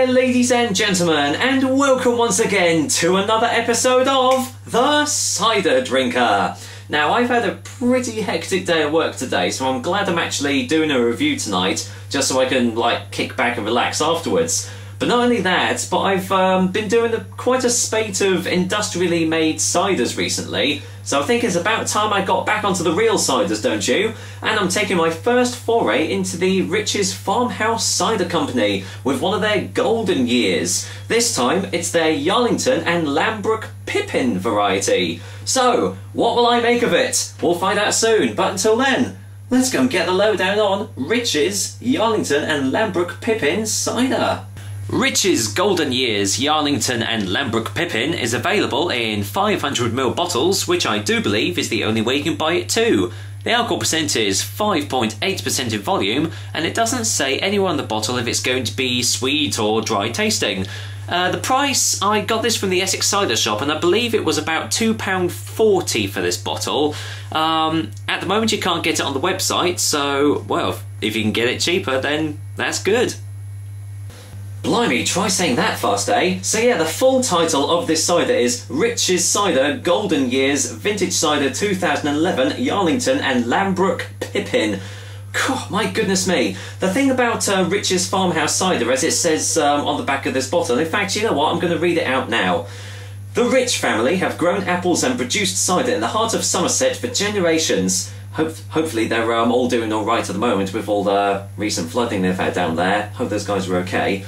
ladies and gentlemen, and welcome once again to another episode of The Cider Drinker. Now, I've had a pretty hectic day at work today, so I'm glad I'm actually doing a review tonight, just so I can, kick back and relax afterwards. But not only that, but I've been doing quite a spate of industrially made ciders recently, so I think it's about time I got back onto the real ciders, don't you? And I'm taking my first foray into the Rich's Farmhouse Cider Company with one of their golden years. This time, it's their Yarlington and Lambrook Pippin variety. So, what will I make of it? We'll find out soon, but until then, let's go and get the lowdown on Rich's Yarlington and Lambrook Pippin cider. Rich's Golden Years Yarlington and Lambrook Pippin is available in 500ml bottles, which I do believe is the only way you can buy it too. The alcohol percent is 5.8% in volume, and it doesn't say anywhere on the bottle if it's going to be sweet or dry tasting. The price, I got this from the Essex Cider Shop, and I believe it was about £2.40 for this bottle. At the moment you can't get it on the website, so, well, if you can get it cheaper, then that's good. Blimey, try saying that fast, eh? So yeah, the full title of this cider is Rich's Cider Golden Years Vintage Cider 2011 Yarlington and Lambrook Pippin. God, my goodness me. The thing about Rich's Farmhouse Cider, as it says on the back of this bottle, in fact, you know what, I'm going to read it out now. The Rich family have grown apples and produced cider in the heart of Somerset for generations. Hopefully they're all doing alright at the moment with all the recent flooding they've had down there. Hope those guys are okay.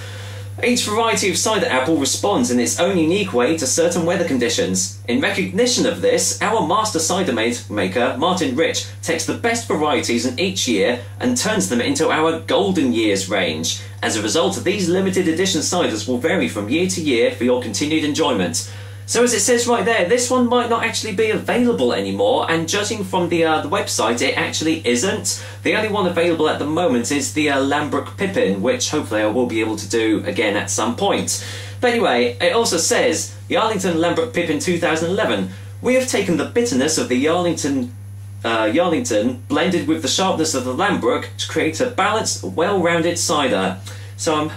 Each variety of cider apple responds in its own unique way to certain weather conditions. In recognition of this, our master cider maker, Martin Rich, takes the best varieties in each year and turns them into our Golden Years range. As a result, these limited edition ciders will vary from year to year for your continued enjoyment. So as it says right there, this one might not actually be available anymore, and judging from the website, it actually isn't. The only one available at the moment is the Lambrook Pippin, which hopefully I will be able to do again at some point. But anyway, it also says, Yarlington Lambrook Pippin 2011. We have taken the bitterness of the Yarlington blended with the sharpness of the Lambrook to create a balanced, well-rounded cider. So I'm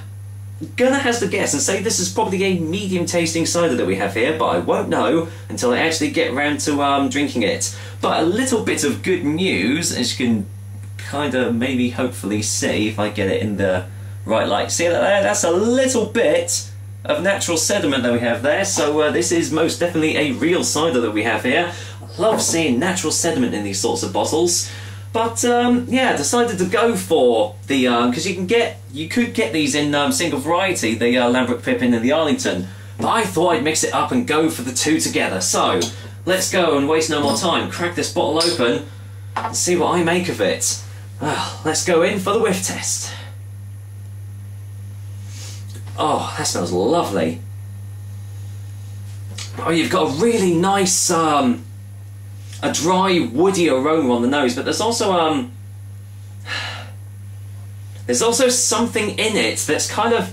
gonna hazard a guess and say this is probably a medium tasting cider that we have here, but I won't know until I actually get around to drinking it. But a little bit of good news, as you can kind of maybe hopefully see if I get it in the right light. See that there? That's a little bit of natural sediment that we have there, so this is most definitely a real cider that we have here. I love seeing natural sediment in these sorts of bottles. But yeah, decided to go for the because you could get these in single variety, the Lambrook Pippin and the Yarlington. But I thought I'd mix it up and go for the two together. So let's go and waste no more time. Crack this bottle open and see what I make of it. Well, let's go in for the whiff test. Oh, that smells lovely. Oh, you've got a really nice a dry, woody aroma on the nose, but there's also something in it that's kind of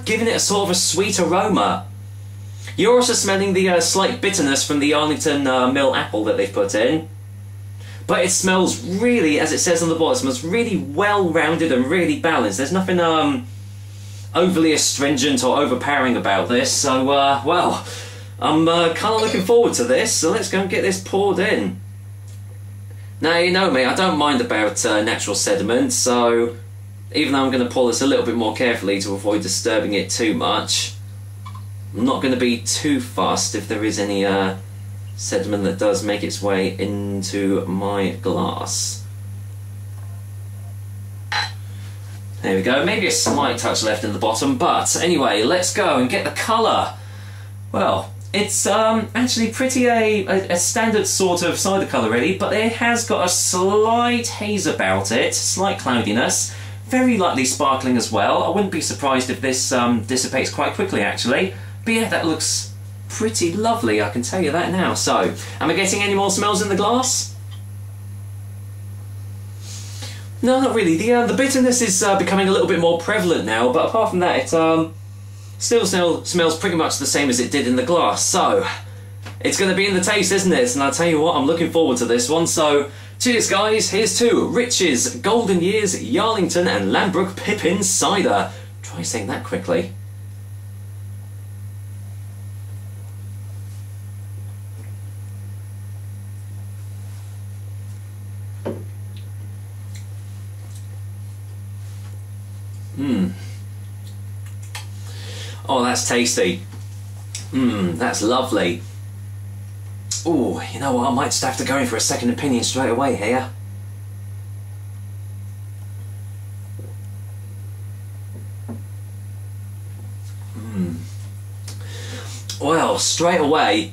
giving it a sort of a sweet aroma. You're also smelling the slight bitterness from the Yarlington mill apple that they've put in, but it smells really, as it says on the bottle, it smells really well-rounded and really balanced. There's nothing overly astringent or overpowering about this, so well, I'm kind of looking forward to this, so let's go and get this poured in. Now, you know me, I don't mind about natural sediment, so even though I'm going to pour this a little bit more carefully to avoid disturbing it too much, I'm not going to be too fussed if there is any sediment that does make its way into my glass. There we go, maybe a slight touch left in the bottom, but anyway, let's go and get the colour. Well, it's actually pretty a standard sort of cider colour really, but it has got a slight haze about it, slight cloudiness, very lightly sparkling as well. I wouldn't be surprised if this dissipates quite quickly actually, but yeah, that looks pretty lovely, I can tell you that now. So, am I getting any more smells in the glass? No, not really. The bitterness is becoming a little bit more prevalent now, but apart from that, it still smells pretty much the same as it did in the glass. So, it's going to be in the taste, isn't it? And I'll tell you what, I'm looking forward to this one. So, cheers guys, here's to Rich's Golden Years Yarlington and Lambrook Pippin cider. Try Try saying that quickly. Oh, that's tasty. That's lovely. Oh, you know what? I might just have to go in for a second opinion straight away here. Well, straight away,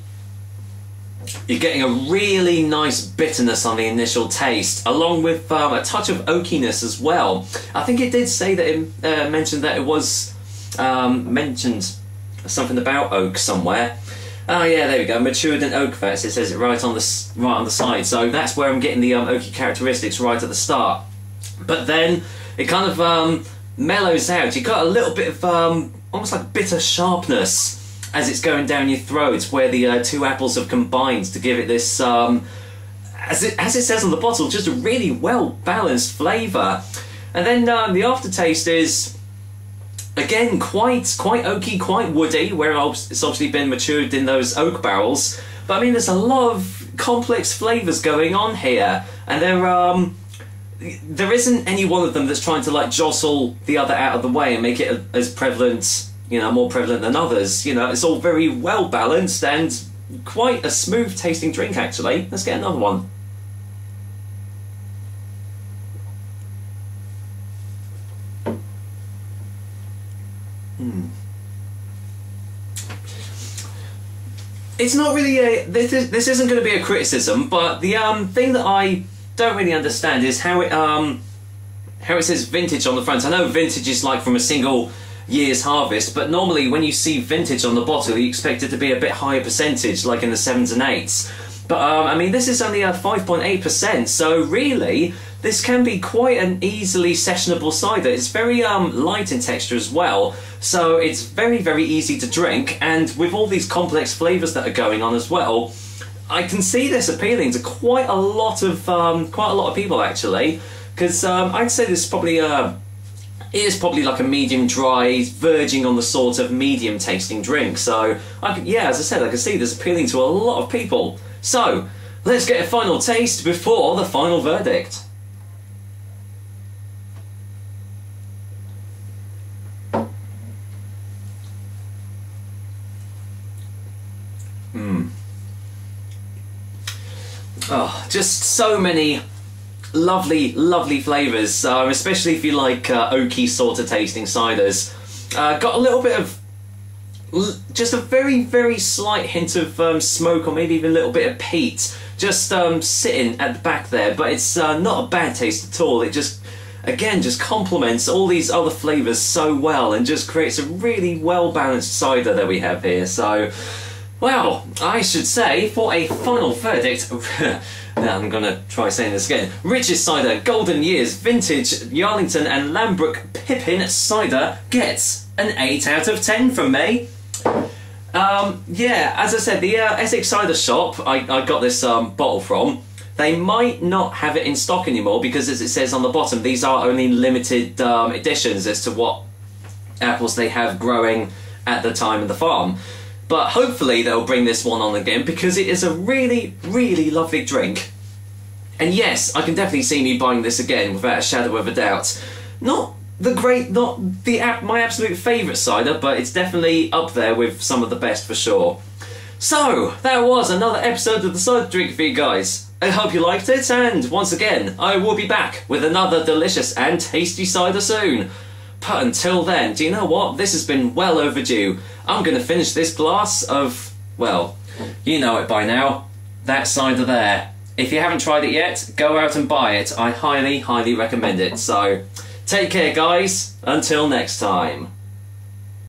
you're getting a really nice bitterness on the initial taste, along with a touch of oakiness as well. I think it did say that it mentioned that it was mentioned something about oak somewhere. Oh yeah, there we go. Matured in oak fats. It says it right on the side. So that's where I'm getting the oaky characteristics right at the start. But then it kind of mellows out. You got a little bit of almost like bitter sharpness as it's going down your throat, where the two apples have combined to give it this, as it says on the bottle, just a really well balanced flavour. And then the aftertaste is, again, quite oaky, quite woody, where it's obviously been matured in those oak barrels. But I mean, there's a lot of complex flavours going on here, and there isn't any one of them that's trying to like jostle the other out of the way and make it as prevalent, you know, more prevalent than others. You know, it's all very well balanced and quite a smooth tasting drink, actually. Let's get another one. It's not really a... This isn't going to be a criticism, but the thing that I don't really understand is how it says vintage on the front. I know vintage is like from a single year's harvest, but normally when you see vintage on the bottle, you expect it to be a bit higher percentage, like in the 7s and 8s. But I mean, this is only a 5.8%, so really this can be quite an easily sessionable cider. It's very light in texture as well, so it's very, very easy to drink, and with all these complex flavours that are going on as well, I can see this appealing to quite a lot of people, actually, because I'd say this is probably like a medium dry, verging on the sort of medium tasting drink. So yeah, as I said, I can see this appealing to a lot of people. So let's get a final taste before the final verdict. Oh, just so many lovely, lovely flavours, especially if you like oaky sort of tasting ciders. Got a little bit of, just a very, very slight hint of smoke, or maybe even a little bit of peat, just sitting at the back there, but it's not a bad taste at all. It just, again, just complements all these other flavours so well and just creates a really well-balanced cider that we have here. So, well, I should say, for a final verdict, now I'm going to try saying this again, Rich's Cider Golden Years Vintage Yarlington and Lambrook Pippin Cider gets an 8 out of 10 from me. Yeah, as I said, the Essex Cider Shop I got this bottle from, they might not have it in stock anymore because, as it says on the bottom, these are only limited editions as to what apples they have growing at the time of the farm. But hopefully they'll bring this one on again, because it is a really, really lovely drink. And yes, I can definitely see me buying this again without a shadow of a doubt. Not my absolute favourite cider, but it's definitely up there with some of the best for sure. So, that was another episode of the Cider Drink for you guys. I hope you liked it, and once again, I will be back with another delicious and tasty cider soon. But until then, do you know what? This has been well overdue. I'm going to finish this glass of, well, you know it by now, that cider there. If you haven't tried it yet, go out and buy it. I highly, highly recommend it. So, take care, guys. Until next time.